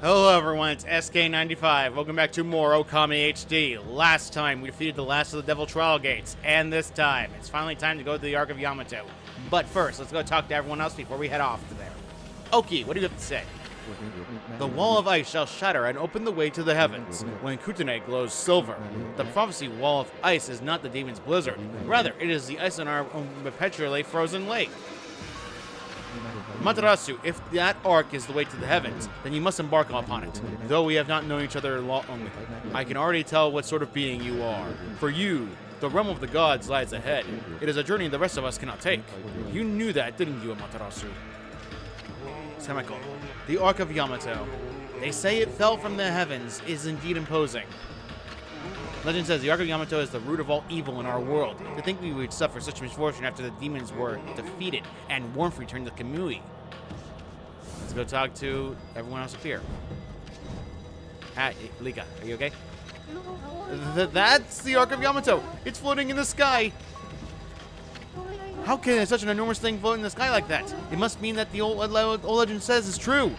Hello everyone, it's SK95. Welcome back to more Okami HD. Last time we defeated the last of the Devil Trial Gates, and this time it's finally time to go to the Ark of Yamato. But first, let's go talk to everyone else before we head off to there. Oki, what do you have to say? The wall of ice shall shatter and open the way to the heavens when Kutane glows silver. The prophecy wall of ice is not the demon's blizzard. Rather, it is the ice in our perpetually frozen lake. Matarasu, if that ark is the way to the heavens, then you must embark upon it. Though we have not known each other long, I can already tell what sort of being you are. For you, the realm of the gods lies ahead. It is a journey the rest of us cannot take. You knew that, didn't you, Matarasu? Semicolon. The Ark of Yamato. They say it fell from the heavens is indeed imposing. Legend says the Ark of Yamato is the root of all evil in our world. To think we would suffer such misfortune after the demons were defeated and Warmth returned to Kamui. Let's go talk to everyone else up here. Hi, Lika, are you okay? That's the Ark of Yamato. It's floating in the sky. How can such an enormous thing float in the sky like that? It must mean that the old legend says is true.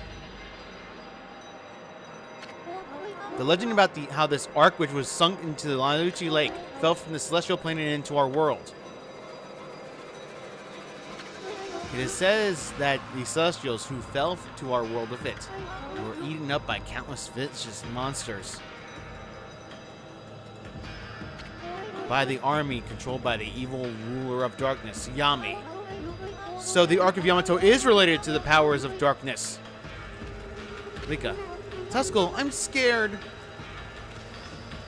The legend about how this ark, which was sunk into the Lauchi Lake, fell from the celestial plane and into our world. It says that the celestials who fell to our world with it were eaten up by countless vicious monsters. By the army controlled by the evil ruler of darkness, Yami. So the Ark of Yamato is related to the powers of darkness. Lika. Tuskull, I'm scared.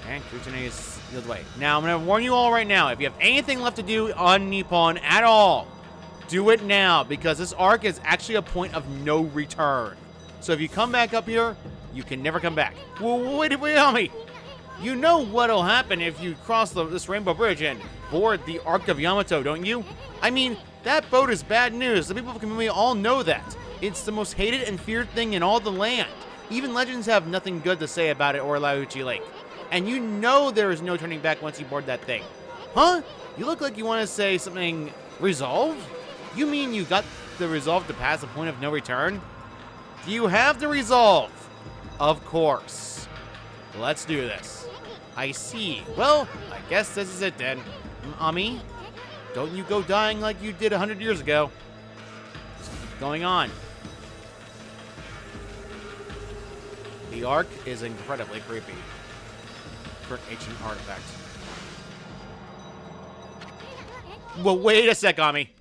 And Kutane is the other way. Now, I'm going to warn you all right now. If you have anything left to do on Nippon at all, do it now, because this arc is actually a point of no return. So if you come back up here, you can never come back. Whoa, wait, Ami. You know what'll happen if you cross this rainbow bridge and board the Ark of Yamato, don't you? I mean, that boat is bad news. The people of Kamui all know that. It's the most hated and feared thing in all the land. Even legends have nothing good to say about it or Lauchi Lake. And you know there is no turning back once you board that thing. Huh? You look like you want to say something resolved? You mean you got the resolve to pass a point of no return? Do you have the resolve? Of course. Let's do this. I see. Well, I guess this is it then. Ami, don't you go dying like you did 100 years ago. Just keep going on. The Ark is incredibly creepy for an ancient artifact. Well, wait a sec, Ami.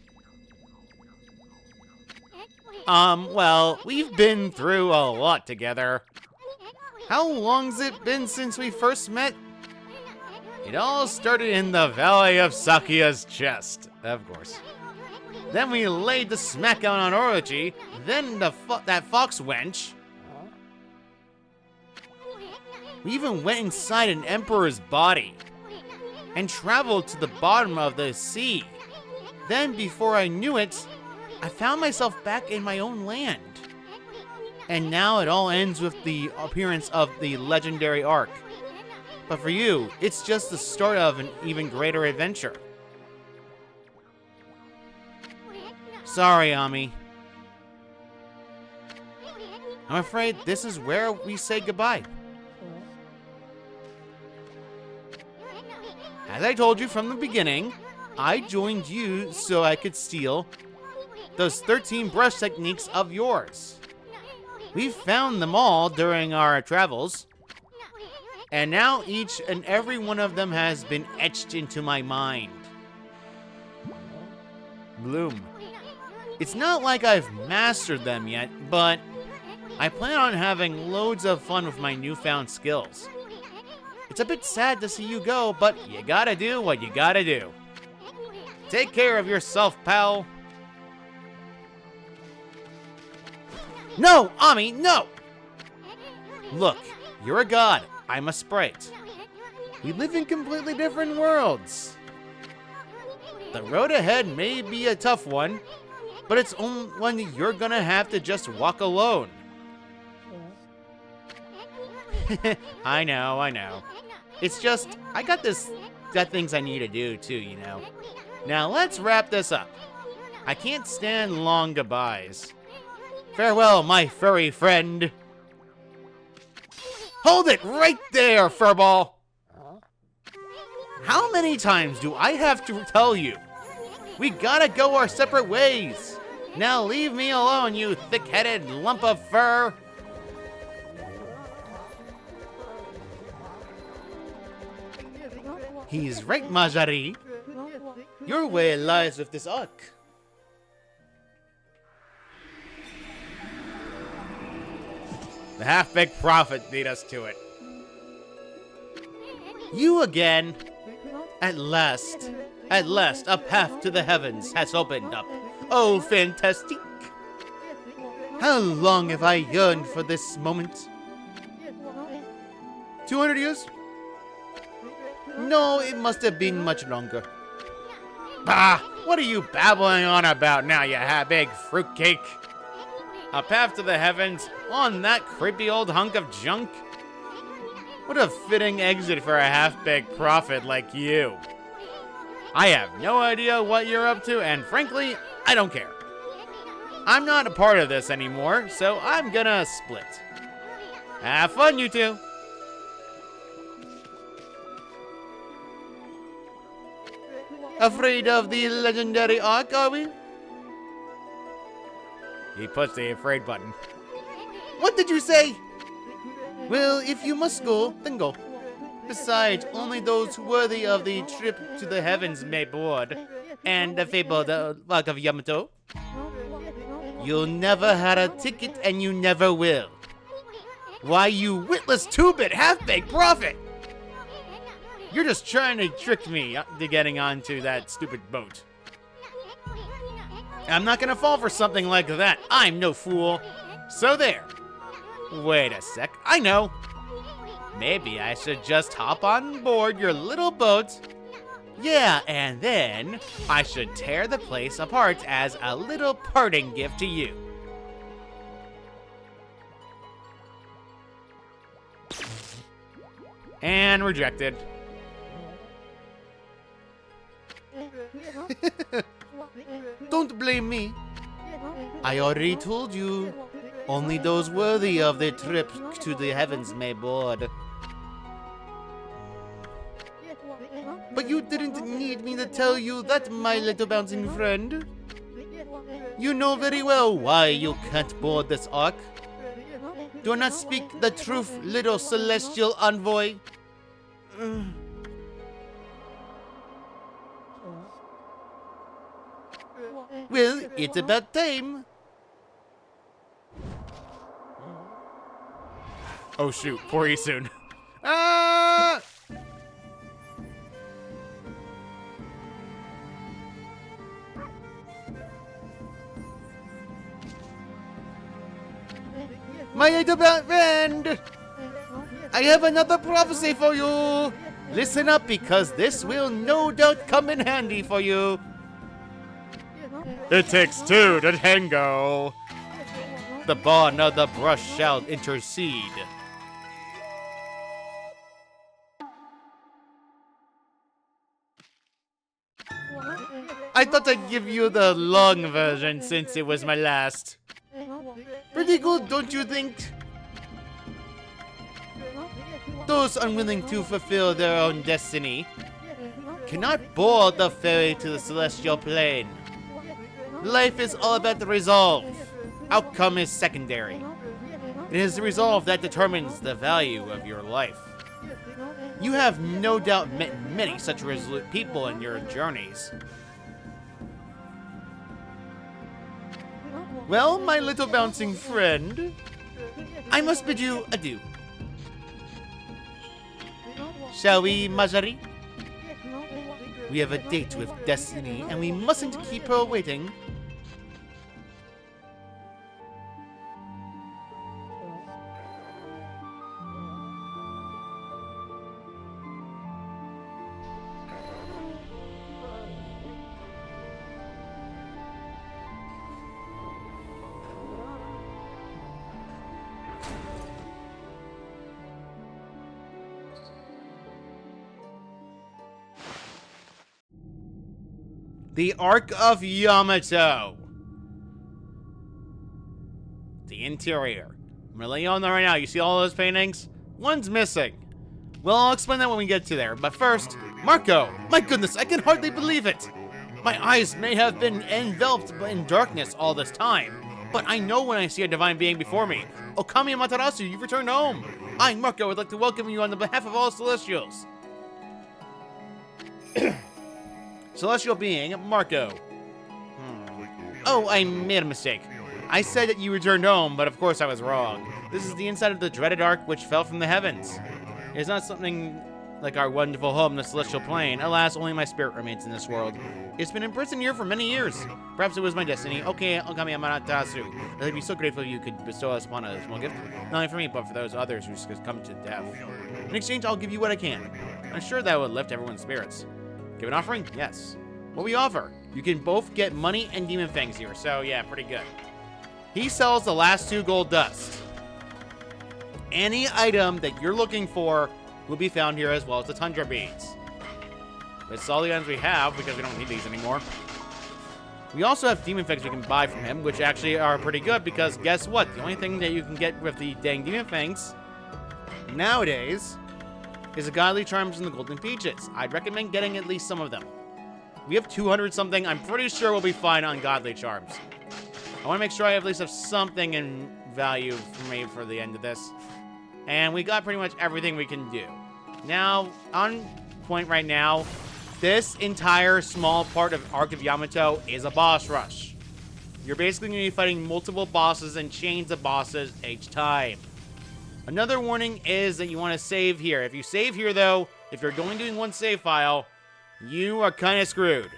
Well, we've been through a lot together. How long's it been since we first met? It all started in the Valley of Sakuya's chest, of course. Then we laid the smackdown on Orochi, then that fox wench. We even went inside an emperor's body and traveled to the bottom of the sea. Then, before I knew it, I found myself back in my own land. And now it all ends with the appearance of the legendary Ark. But for you, it's just the start of an even greater adventure. Sorry, Ami. I'm afraid this is where we say goodbye. As I told you from the beginning, I joined you so I could steal those 13 brush techniques of yours. We found them all during our travels, and now each and every one of them has been etched into my mind. Bloom. It's not like I've mastered them yet, but I plan on having loads of fun with my newfound skills. It's a bit sad to see you go, but you gotta do what you gotta do. Take care of yourself, pal. No, Ami, no! Look, you're a god. I'm a sprite. We live in completely different worlds. The road ahead may be a tough one, but it's only one you're gonna have to just walk alone. I know. It's just, I got things I need to do too, you know. Now let's wrap this up. I can't stand long goodbyes. Farewell, my furry friend. Hold it right there, Furball! How many times do I have to tell you? We gotta go our separate ways. Now leave me alone, you thick-headed lump of fur. He's right, Majari. Your way lies with this Ark. The half-baked prophet beat us to it. You again. At last, a path to the heavens has opened up. Oh, fantastic. How long have I yearned for this moment? 200 years? No, it must have been much longer. Bah! What are you babbling on about now, you half-baked fruitcake? A path to the heavens on that creepy old hunk of junk? What a fitting exit for a half-baked prophet like you. I have no idea what you're up to, and frankly, I don't care. I'm not a part of this anymore, so I'm gonna split. Have fun, you two. Afraid of the legendary Ark, are we? He puts the afraid button. What did you say? Well, if you must go, then go. Besides, only those worthy of the trip to the heavens may board. And the fabled Ark of Yamato. You never had a ticket and you never will. Why, you witless two-bit half-baked prophet! You're just trying to trick me into getting onto that stupid boat. I'm not gonna fall for something like that. I'm no fool. So there. Wait a sec. I know. Maybe I should just hop on board your little boat. Yeah, and then I should tear the place apart as a little parting gift to you. And rejected. Don't blame me. I already told you. Only those worthy of the trip to the heavens may board. But you didn't need me to tell you that, my little bouncing friend. You know very well why you can't board this Ark. Do not speak the truth, little celestial envoy. Well, it's about time. Oh shoot, poor you soon. Ah! My little friend! I have another prophecy for you! Listen up, because this will no doubt come in handy for you. It takes two to tango. The bond of the brush shall intercede. I thought I'd give you the long version since it was my last. Pretty good, don't you think? Those unwilling to fulfill their own destiny cannot board the ferry to the celestial plane. Life is all about the resolve. Outcome is secondary. It is the resolve that determines the value of your life. You have no doubt met many such resolute people in your journeys. Well, my little bouncing friend, I must bid you adieu. Shall we, Majari? We have a date with Destiny, and we mustn't keep her waiting. The Ark of Yamato. The interior. I'm gonna lay you on there right now. You see all those paintings? One's missing. Well, I'll explain that when we get to there. But first, Marco! My goodness, I can hardly believe it! My eyes may have been enveloped in darkness all this time, but I know when I see a divine being before me. Okami Amaterasu, you've returned home! I, Marco, would like to welcome you on the behalf of all Celestials. Celestial being, Marco. Oh, I made a mistake. I said that you returned home, but of course I was wrong. This is the inside of the dreaded Ark which fell from the heavens. It is not something like our wonderful home, the celestial plane. Alas, only my spirit remains in this world. It's been imprisoned here for many years. Perhaps it was my destiny. Okay, Okami Amaterasu. I'd be so grateful if you could bestow us upon a small gift. Not only for me, but for those others who have come to death. In exchange, I'll give you what I can. I'm sure that would lift everyone's spirits. Give an offering? Yes. What we offer? You can both get money and demon fangs here, so yeah, pretty good. He sells the last 2 gold dust. Any item that you're looking for will be found here, as well as the tundra beads. That's all the items we have, because we don't need these anymore. We also have demon fangs we can buy from him, which actually are pretty good, because guess what? The only thing that you can get with the dang demon fangs nowadays is the godly charms and the golden peaches. I'd recommend getting at least some of them. We have 200 something. I'm pretty sure we'll be fine on godly charms. I want to make sure I at least have something in value for me for the end of this. And we got pretty much everything we can do. Now, on point right now, this entire small part of Ark of Yamato is a boss rush. You're basically going to be fighting multiple bosses and chains of bosses each time. Another warning is that you want to save here. If you save here, though, if you're only doing one save file, you are kind of screwed.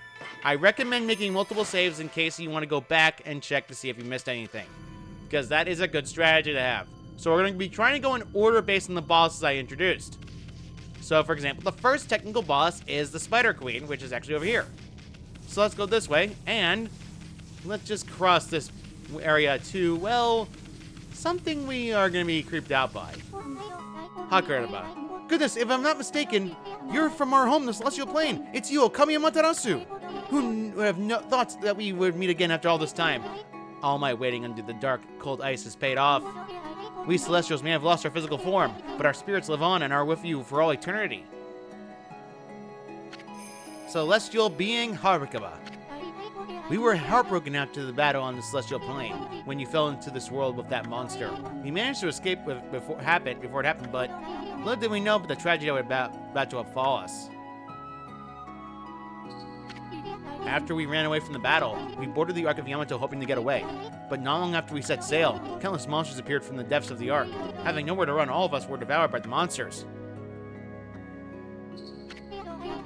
I recommend making multiple saves in case you want to go back and check to see if you missed anything, because that is a good strategy to have. So we're going to be trying to go in order based on the bosses I introduced. So, for example, the first technical boss is the Spider Queen, which is actually over here. So let's go this way, and let's just cross this area to, well, something we are going to be creeped out by. Hakuraba. Goodness, if I'm not mistaken, you're from our home, the Celestial Plane. It's you, Okami Amaterasu. Who have no thoughts that we would meet again after all this time? All my waiting under the dark, cold ice has paid off. We Celestials may have lost our physical form, but our spirits live on and are with you for all eternity. Celestial being Hakuraba. We were heartbroken after the battle on the Celestial Plane, when you fell into this world with that monster. We managed to escape before it happened, but little did we know but the tragedy that was about to befall us. After we ran away from the battle, we boarded the Ark of Yamato hoping to get away. But not long after we set sail, countless monsters appeared from the depths of the Ark. Having nowhere to run, all of us were devoured by the monsters.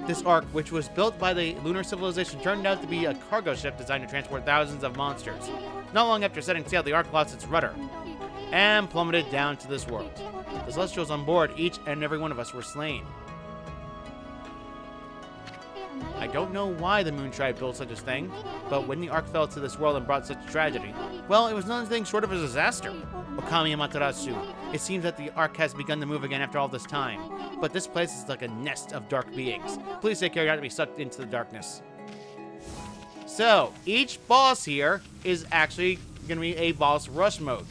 This Ark, which was built by the lunar civilization, turned out to be a cargo ship designed to transport thousands of monsters. Not long after setting sail, the Ark lost its rudder and plummeted down to this world. The Celestials on board, each and every one of us, were slain. I don't know why the Moon Tribe built such a thing, but when the Ark fell to this world and brought such tragedy, well, it was nothing short of a disaster. Okami Amaterasu, it seems that the Ark has begun to move again after all this time, but this place is like a nest of dark beings. Please take care not to be sucked into the darkness. So, each boss here is actually going to be a boss rush mode.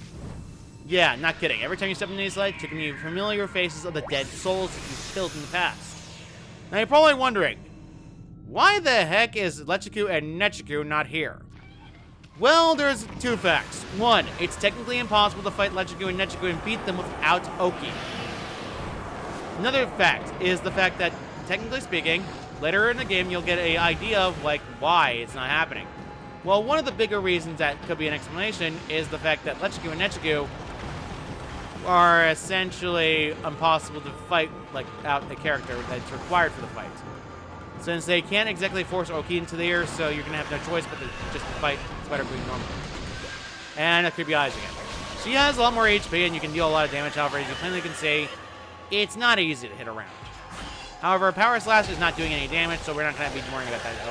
Yeah, not kidding. Every time you step into these lights, you're going to be familiar faces of the dead souls that you've killed in the past. Now, you're probably wondering, why the heck is Lechiku and Nechiku not here? Well, there's 2 facts. 1, it's technically impossible to fight Lechiku and Nechiku and beat them without Oki. Another fact is the fact that, technically speaking, later in the game you'll get an idea of, like, why it's not happening. Well, one of the bigger reasons that could be an explanation is the fact that Lechiku and Nechiku are essentially impossible to fight, like, out a character that's required for the fight. Since they can't exactly force Oki into the air, so you're going to have no choice but to just fight Spider Queen normally. And a creepy eyes again. She has a lot more HP and you can deal a lot of damage, however, as you plainly can see, it's not easy to hit around. However, Power Slash is not doing any damage, so we're not going to be worrying about that at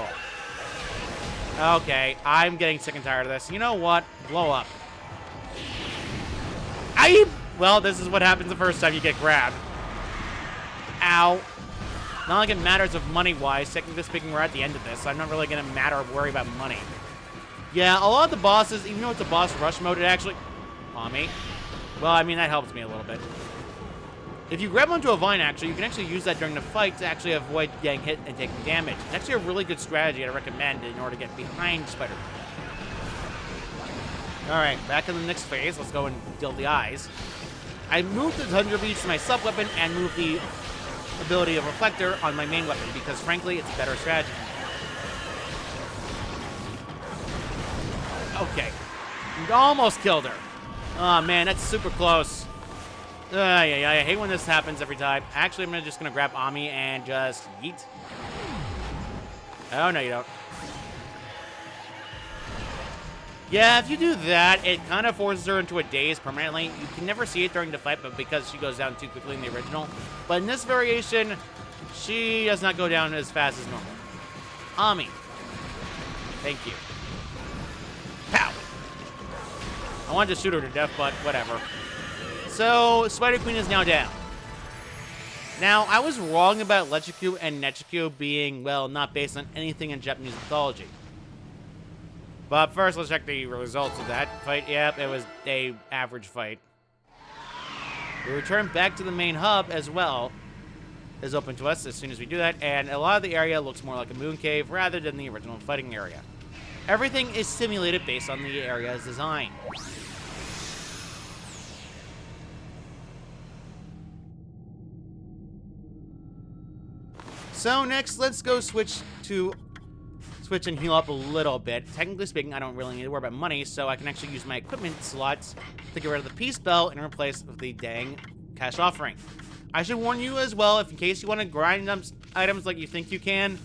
all. Okay, I'm getting sick and tired of this. You know what? Blow up. Well, this is what happens the first time you get grabbed. Ow. Not like it matters of money-wise. Technically speaking, we're at the end of this, so I'm not really going to worry about money. Yeah, a lot of the bosses, even though it's a boss rush mode, it actually... On me. Well, I mean, that helps me a little bit. If you grab onto a vine, actually, you can actually use that during the fight to actually avoid getting hit and taking damage. It's actually a really good strategy I recommend in order to get behind Spider. Alright, back in the next phase. Let's go and deal the eyes. I moved the Thunder Beach to my sub-weapon and moved the ability of Reflector on my main weapon because, frankly, it's a better strategy. Okay. Almost killed her. Oh, man, that's super close. Yeah, I hate when this happens every time. Actually, I'm just going to grab Ami and just yeet. Oh, no, you don't. Yeah, if you do that, it kind of forces her into a daze permanently. You can never see it during the fight, but because she goes down too quickly in the original. But in this variation, she does not go down as fast as normal. Ami. Thank you. Pow! I wanted to shoot her to death, but whatever. So, Spider Queen is now down. Now, I was wrong about Lechiku and Nechiku being, well, not based on anything in Japanese mythology. But first, let's check the results of that fight. Yep, it was an average fight. We return back to the main hub as well. Is open to us as soon as we do that, and a lot of the area looks more like a moon cave rather than the original fighting area. Everything is simulated based on the area's design. So next, let's go switch and heal up a little bit. Technically speaking, I don't really need to worry about money, so I can actually use my equipment slots to get rid of the Peace Bell and replace with the dang cash offering. I should warn you as well, if in case you want to grind items like you think you can,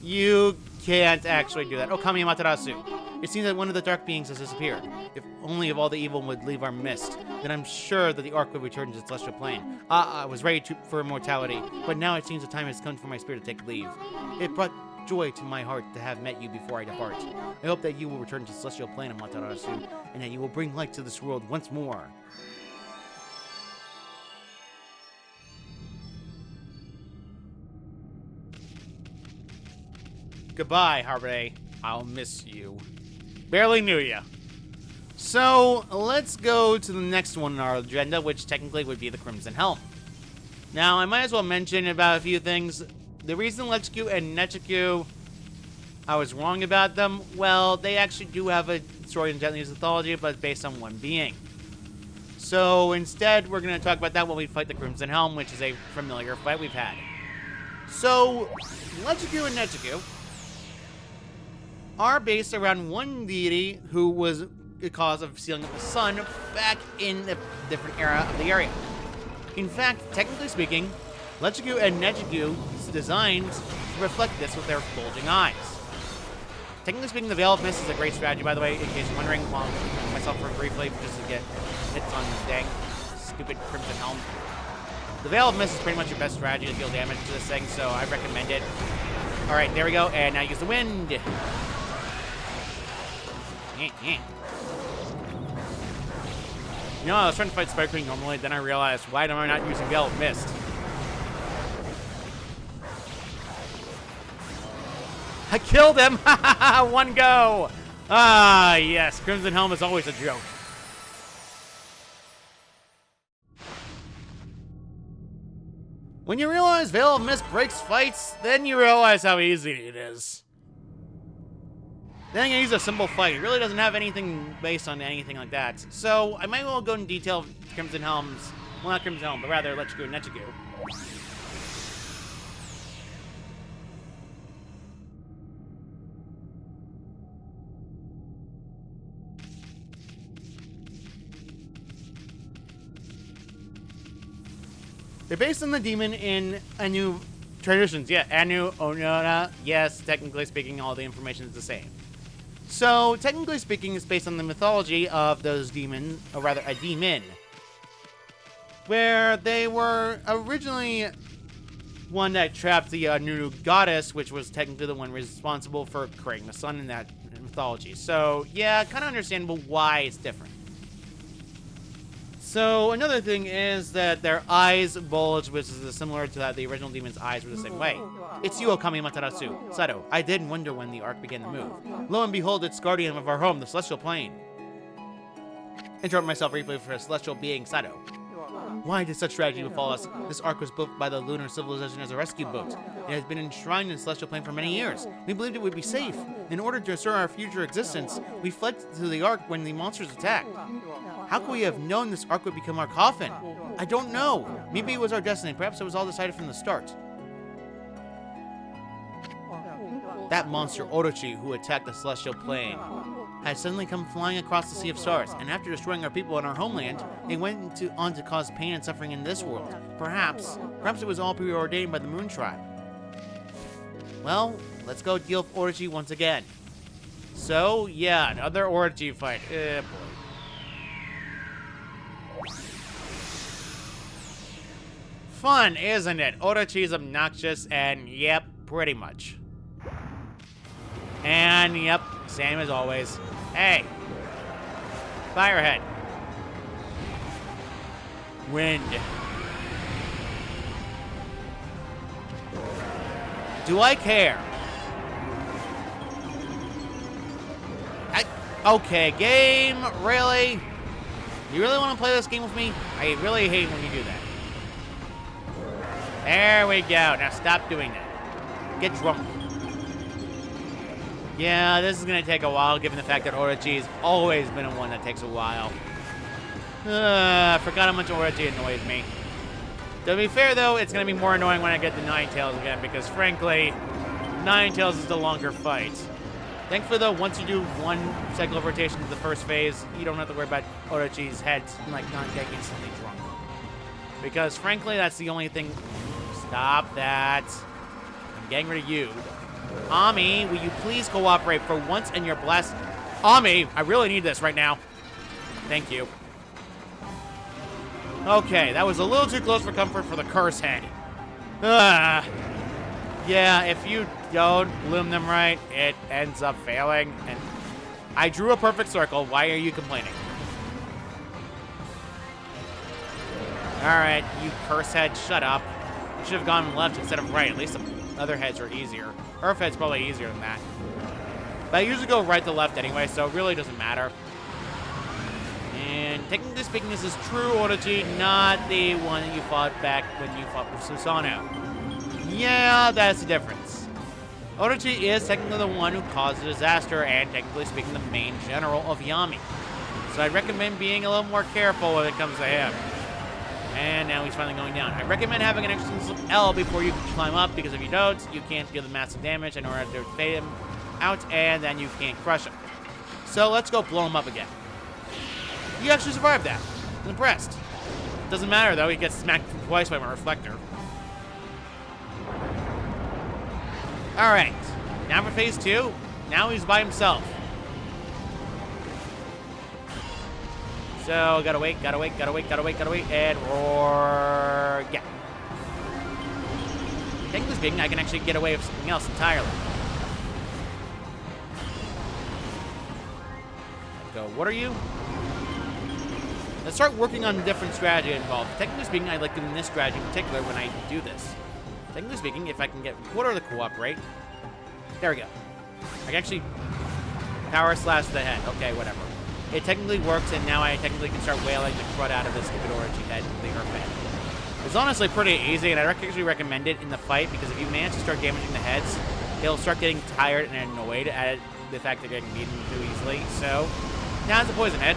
you can't actually do that. Okami Amaterasu. It seems that one of the dark beings has disappeared. If only if all the evil would leave our midst, then I'm sure that the Ark would return to its celestial plane. I was ready for immortality, but now it seems the time has come for my spirit to take leave. It brought joy to my heart to have met you before I depart. I hope that you will return to the celestial plane, Amaterasu, and that you will bring light to this world once more. Goodbye, Harvey. I'll miss you. Barely knew ya. So, let's go to the next one on our agenda, which technically would be the Crimson Helm. Now, I might as well mention about a few things. The reason Lechiku and Nechiku, I was wrong about them, well, they actually do have a story in Japanese mythology, but it's based on one being. So, instead, we're going to talk about that when we fight the Crimson Helm, which is a familiar fight we've had. So, Lechiku and Nechiku are based around one deity who was the cause of sealing up the sun back in a different era of the area. In fact, technically speaking, Lechiku and Nechiku's designs reflect this with their bulging eyes. Technically speaking, the Veil of Mist is a great strategy, by the way, in case you're wondering, while I'm myself for briefly, just to get hits on the dang stupid Crimson Helm. The Veil of Mist is pretty much your best strategy to deal damage to this thing, so I recommend it. Alright, there we go, and now use the wind. You know, I was trying to fight Spider Queen normally, then I realized, why am I not using Veil of Mist? I killed him! One go! Ah, yes, Crimson Helm is always a joke. When you realize Veil of Mist breaks fights, then you realize how easy it is. Then again, he's a simple fight. He really doesn't have anything based on anything like that. So, I might as well go into detail of Crimson Helm's... Well, not Crimson Helm, but rather Lechiku and Nechiku. They're based on the demon in Anu traditions. Yeah, Anu, Onona. Yes, technically speaking, all the information is the same. So, technically speaking, it's based on the mythology of those demons, or rather, a demon, where they were originally one that trapped the Anu goddess, which was technically the one responsible for creating the sun in that mythology. So, yeah, kind of understandable why it's different. So, another thing is that their eyes bulge, which is similar to that the original demon's eyes were the same way. It's you, Okami Amaterasu. Sato, I did wonder when the Ark began to move. Lo and behold, it's guardian of our home, the celestial plane. Interrupt myself briefly for a celestial being, Sato. Why did such tragedy befall us? This Ark was built by the lunar civilization as a rescue boat. It has been enshrined in the celestial plane for many years. We believed it would be safe. In order to assure our future existence, we fled to the Ark when the monsters attacked. How could we have known this Ark would become our coffin? I don't know. Maybe it was our destiny. Perhaps it was all decided from the start. That monster, Orochi, who attacked the celestial plane, had suddenly come flying across the Sea of Stars, and after destroying our people and our homeland, it went on to cause pain and suffering in this world. Perhaps it was all preordained by the Moon Tribe. Well, let's go deal with Orochi once again. So, yeah, another Orochi fight. Boy. Fun, isn't it? Orochi's obnoxious, and yep, pretty much. And yep, same as always. Hey! Firehead. Wind. Do I care? Okay, game? Really? You really want to play this game with me? I really hate when you do that. There we go. Now stop doing that. Get drunk. Yeah, this is going to take a while, given the fact that Orochi's always been one that takes a while. I forgot how much Orochi annoys me. To be fair, though, it's going to be more annoying when I get the Ninetales again, because, frankly, Ninetales is the longer fight. Thankfully, though, once you do one cycle of rotation to the first phase, you don't have to worry about Orochi's head, like, not getting instantly drunk. Because, frankly, that's the only thing... Stop that. I'm getting rid of you. Ami, will you please cooperate for once in your blessed... Ami, I really need this right now. Thank you. Okay, that was a little too close for comfort for the curse head. Yeah, if you don't bloom them right, it ends up failing. And I drew a perfect circle. Why are you complaining? Alright, you curse head, shut up. You should have gone left instead of right. At least the other heads are easier. Earth head's probably easier than that. But I usually go right to left anyway, so it really doesn't matter. And technically speaking, this is true Orochi, not the one that you fought back when you fought with Susanoo. Yeah, that's the difference. Orochi is technically the one who caused the disaster, and technically speaking, the main general of Yami. So I'd recommend being a little more careful when it comes to him. And now he's finally going down. I recommend having an extra L before you climb up, because if you don't, you can't deal the massive damage in order to fade him out, and then you can't crush him. So let's go blow him up again. You actually survived that. I'm impressed. Doesn't matter, though. He gets smacked twice by my reflector. Alright. Now for phase 2. Now he's by himself. So, gotta wait, and roar. Yeah. Technically speaking, I can actually get away with something else entirely. Let's go. What are you? Let's start working on a different strategy involved. Technically speaking, I like doing this strategy in particular when I do this. Technically speaking, if I can get quarter to cooperate. There we go. I can actually power slash the head. Okay, whatever. It technically works, and now I technically can start wailing the crud out of this stupid Orochi head with the Earth head. It's honestly pretty easy, and I actually recommend it in the fight, because if you manage to start damaging the heads, he'll start getting tired and annoyed at the fact that they're getting beaten too easily. So, now it's a poison head.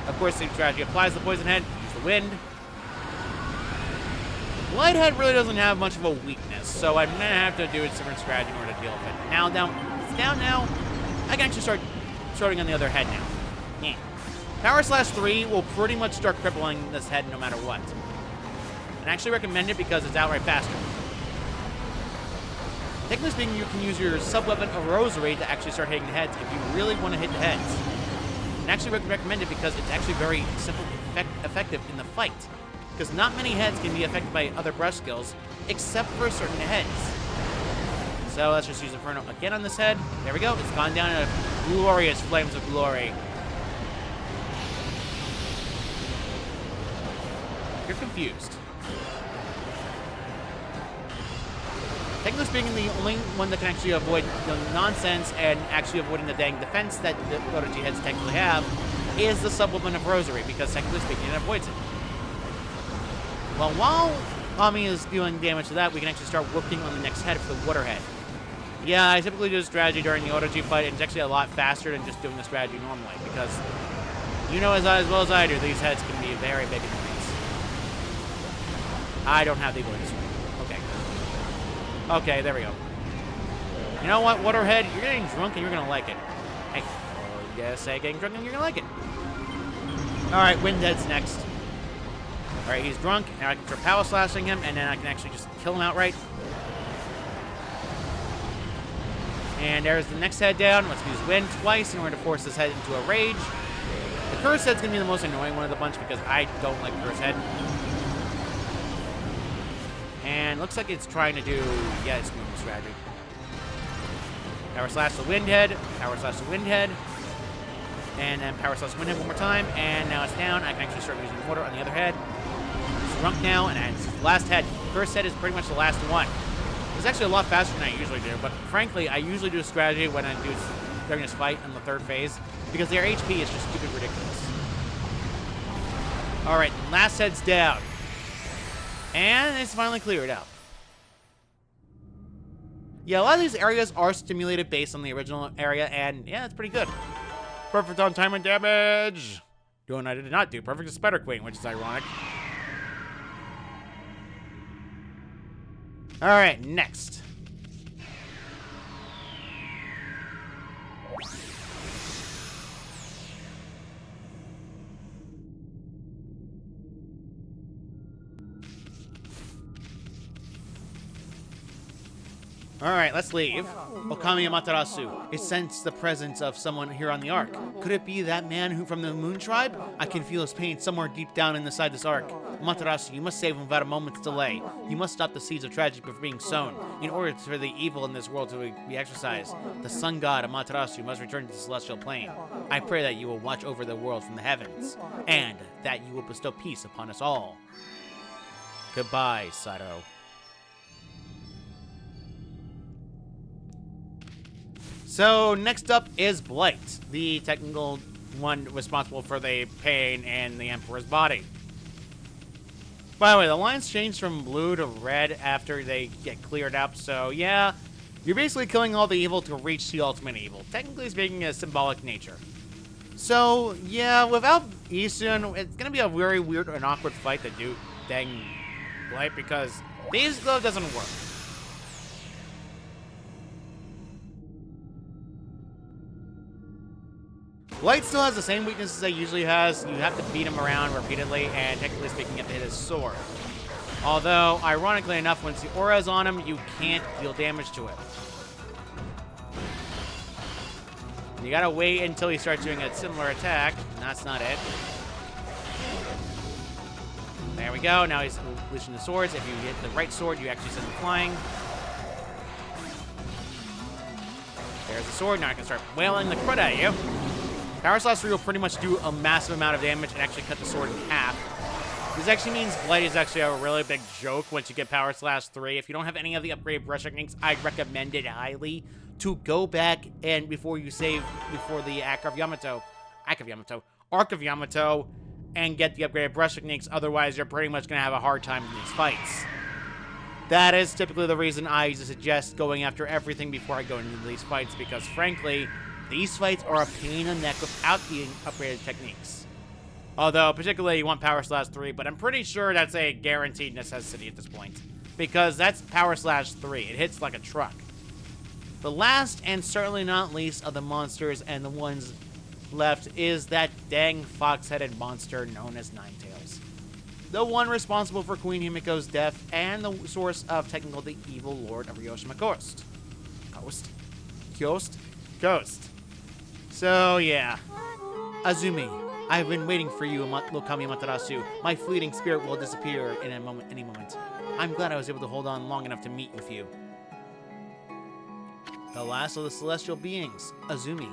Of course, the strategy applies the poison head, use the wind. Light head really doesn't have much of a weakness, so I'm going to have to do a different strategy in order to deal with it. Now, it's down now. I can actually start starting on the other head now. Yeah. Power slash 3 will pretty much start crippling this head no matter what. And I actually recommend it because it's outright faster. Technically speaking, you can use your sub-weapon of Rosary to actually start hitting the heads if you really want to hit the heads. And actually recommend it because it's actually very simple, effective in the fight. Because not many heads can be affected by other brush skills, except for certain heads. So let's just use Inferno again on this head. There we go. It's gone down in glorious flames of glory. You're confused. Technically speaking, the only one that can actually avoid the nonsense and actually avoiding the dang defense that the Orochi heads technically have is the sub-weapon of Rosary, because technically speaking, it avoids it. Well, while Okami is dealing damage to that, we can actually start working on the next head for the water head. Yeah, I typically do a strategy during the Orochi fight, and it's actually a lot faster than just doing the strategy normally, because you know as well as I do, these heads can be very big enemies. I don't have the ability to swing. Okay. Okay, there we go. You know what, Waterhead? You're getting drunk and you're gonna like it. Hey, yes, getting drunk and you're gonna like it. Alright, Windhead's next. Alright, he's drunk. Now I can start power slashing him, and then I can actually just kill him outright. And there's the next head down. Let's use Wind twice in order to force this head into a rage. The Curse Head's gonna be the most annoying one of the bunch because I don't like Curse Head. And looks like it's trying to do, yeah, it's moving strategy. Power slash the Wind Head, power slash the Wind Head, and then power slash the Wind Head one more time, and now it's down. I can actually start using water on the other head. It's drunk now, and it's the last head. First head is pretty much the last one. It's actually a lot faster than I usually do, but frankly, I usually do a strategy when I do during this fight in the third phase, because their HP is just stupid ridiculous. Alright, last head's down. And it's finally cleared up. Yeah, a lot of these areas are stimulated based on the original area, and yeah, it's pretty good. Perfect on time and damage. Doing I did not do. Perfect as Spider Queen, which is ironic. Alright, next. Alright, let's leave. Okami Amaterasu. It sensed the presence of someone here on the Ark. Could it be that man who from the Moon Tribe? I can feel his pain somewhere deep down inside this Ark. Amaterasu, you must save him without a moment's delay. You must stop the seeds of tragedy from being sown, in order for the evil in this world to be exorcised. The sun god Amaterasu must return to the celestial plane. I pray that you will watch over the world from the heavens, and that you will bestow peace upon us all. Goodbye, Sato. So, next up is Blight, the technical one responsible for the pain in the Emperor's body. By the way, the lines change from blue to red after they get cleared up, so yeah, you're basically killing all the evil to reach the ultimate evil, technically speaking, a symbolic nature. So, yeah, without Isun, it's gonna be a very weird and awkward fight to do dang Blight, because Dave's Glove doesn't work. Blight still has the same weaknesses that he usually has. You have to beat him around repeatedly, and technically speaking, you have to hit his sword. Although, ironically enough, once the aura is on him, you can't deal damage to him. You gotta wait until he starts doing a similar attack, and that's not it. There we go, now he's unleashing the swords. If you hit the right sword, you actually send him flying. There's the sword, now I can start wailing the crud at you. Power Slash 3 will pretty much do a massive amount of damage and actually cut the sword in half. This actually means Blight is actually a really big joke once you get Power Slash 3. If you don't have any of the upgraded brush techniques, I recommend it highly to go back and before you save, before the Ark of Yamato, and get the upgraded brush techniques. Otherwise, you're pretty much going to have a hard time in these fights. That is typically the reason I suggest going after everything before I go into these fights, because frankly, these fights are a pain in the neck without the upgraded techniques. Although, particularly, you want Power Slash 3, but I'm pretty sure that's a guaranteed necessity at this point. Because that's Power Slash 3. It hits like a truck. The last, and certainly not least, of the monsters and the ones left is that dang fox-headed monster known as Ninetails. The one responsible for Queen Himiko's death and the source of technical the evil lord of Ryoshima Coast. Coast. So, yeah. Azumi, I've been waiting for you, Okami Amaterasu. My fleeting spirit will disappear in any moment. I'm glad I was able to hold on long enough to meet with you. The last of the celestial beings, Azumi.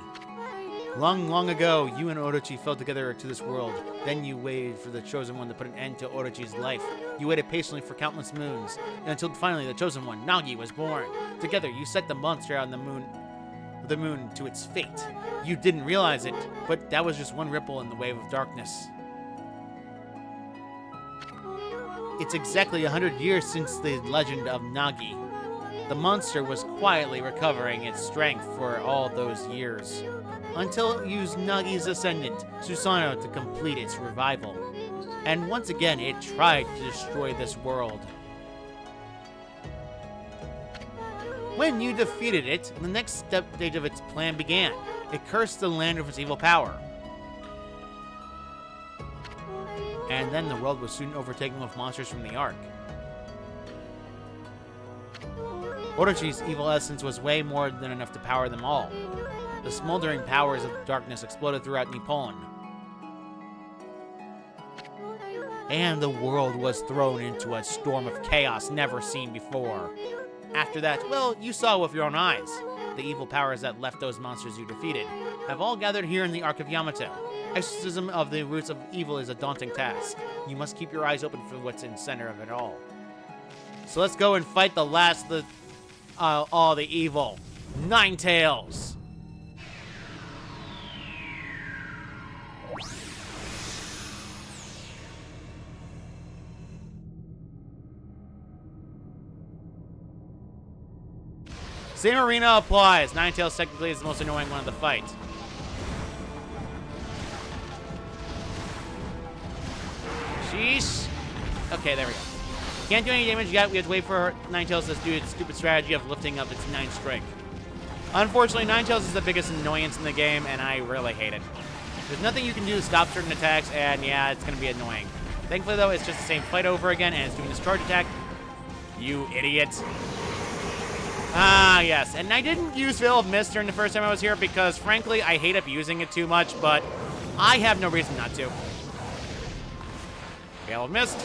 Long, long ago, you and Orochi fell together to this world. Then you waited for the Chosen One to put an end to Orochi's life. You waited patiently for countless moons, until finally the Chosen One, Nagi, was born. Together, you set the monster on the moon to its fate. You didn't realize it, but that was just one ripple in the wave of darkness. It's exactly 100 years since the legend of Nagi. The monster was quietly recovering its strength for all those years, until it used Nagi's ascendant, Susanoo, to complete its revival. And once again, it tried to destroy this world. When you defeated it, the next stage of its plan began. It cursed the land of its evil power. And then the world was soon overtaken with monsters from the Ark. Orochi's evil essence was way more than enough to power them all. The smoldering powers of darkness exploded throughout Nippon. And the world was thrown into a storm of chaos never seen before. After that, well, you saw with your own eyes. The evil powers that left those monsters you defeated have all gathered here in the Ark of Yamato. Exorcism of the roots of evil is a daunting task. You must keep your eyes open for what's in the center of it all. So let's go and fight the last of all the evil. Nine Tails! Same arena applies. Nine Tails technically is the most annoying one of the fight. Sheesh. Okay, there we go. Can't do any damage yet. We have to wait for Nine Tails to do its stupid strategy of lifting up its 9th strike. Unfortunately, Nine Tails is the biggest annoyance in the game, and I really hate it. There's nothing you can do to stop certain attacks, and yeah, it's going to be annoying. Thankfully, though, it's just the same fight over again, and it's doing this charge attack. You idiot. Ah, yes. And I didn't use Veil of Mist during the first time I was here because, frankly, I hate abusing it too much, but I have no reason not to. Veil of Mist.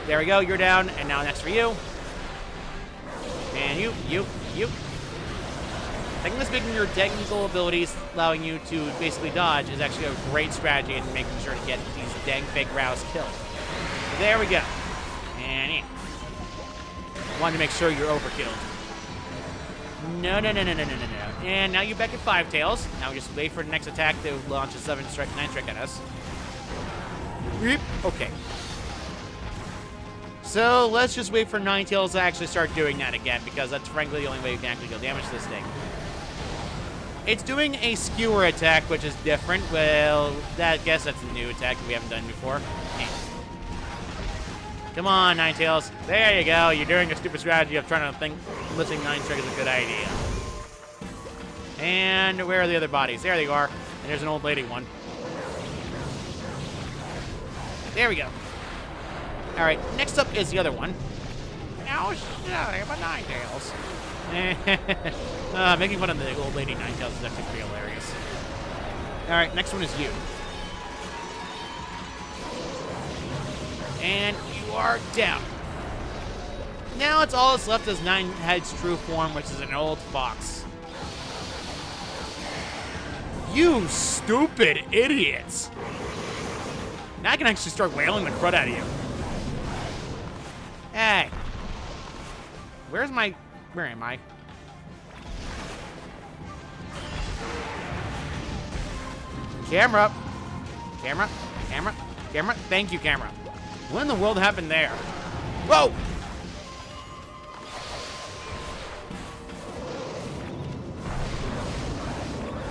There we go, you're down, and now next for you. And you. Technically speaking, your technical abilities allowing you to basically dodge is actually a great strategy in making sure to get these dang fake rows killed. So there we go. And yeah. Wanted to make sure you're overkilled. No. And now you're back at 5 Tails. Now we just wait for the next attack to launch a 9 strike at us. Okay. So let's just wait for Nine Tails to actually start doing that again, because that's frankly the only way you can actually deal damage to this thing. It's doing a skewer attack, which is different. Well, I guess that's a new attack that we haven't done before. Come on, Nine Tails. There you go. You're doing a stupid strategy of trying to think lifting 9 strike is a good idea. And where are the other bodies? There they are. And there's an old lady one. There we go. All right, next up is the other one. Now, but Nine Tails. Making fun of the old lady Nine Tails is actually pretty hilarious. All right, next one is you. And you are down. Now it's all that's left is Ninehead's true form, which is an old fox. You stupid idiots! Now I can actually start wailing the crud out of you. Hey. Where am I? Camera. Thank you, camera. What in the world happened there? Whoa!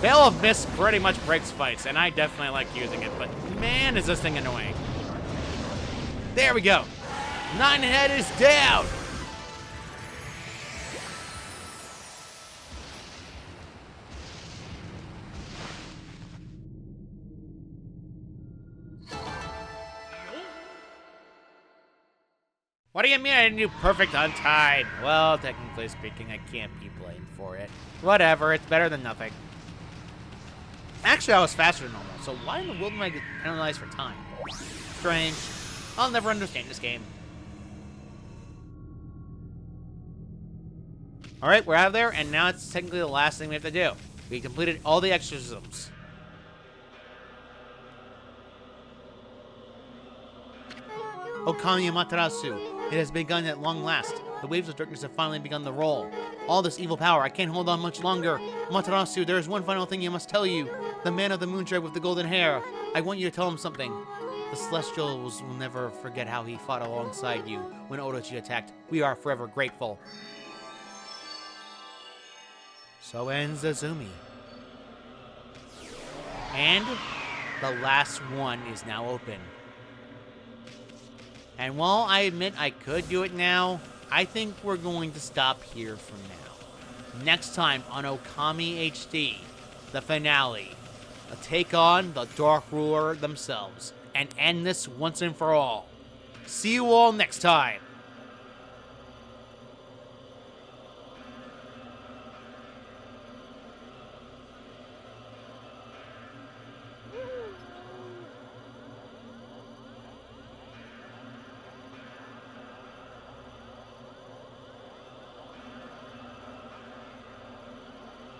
Veil of Mist pretty much breaks fights, and I definitely like using it, but man, is this thing annoying. There we go. Ninehead is down! What do you mean I didn't do perfect untied? Well, technically speaking, I can't be blamed for it. Whatever, it's better than nothing. Actually, I was faster than normal, so why in the world am I penalized for time? Strange. I'll never understand this game. Alright, we're out of there, and now it's technically the last thing we have to do. We completed all the exorcisms. Okami Amaterasu. It has begun at long last. The waves of darkness have finally begun to roll. All this evil power, I can't hold on much longer. Amaterasu, there is one final thing you must tell you. The man of the moon tribe with the golden hair. I want you to tell him something. The Celestials will never forget how he fought alongside you when Orochi attacked. We are forever grateful. So ends Azumi. And the last one is now open. And while I admit I could do it now, I think we're going to stop here for now. Next time on Okami HD, the finale, take on the Dark Ruler themselves, and end this once and for all. See you all next time.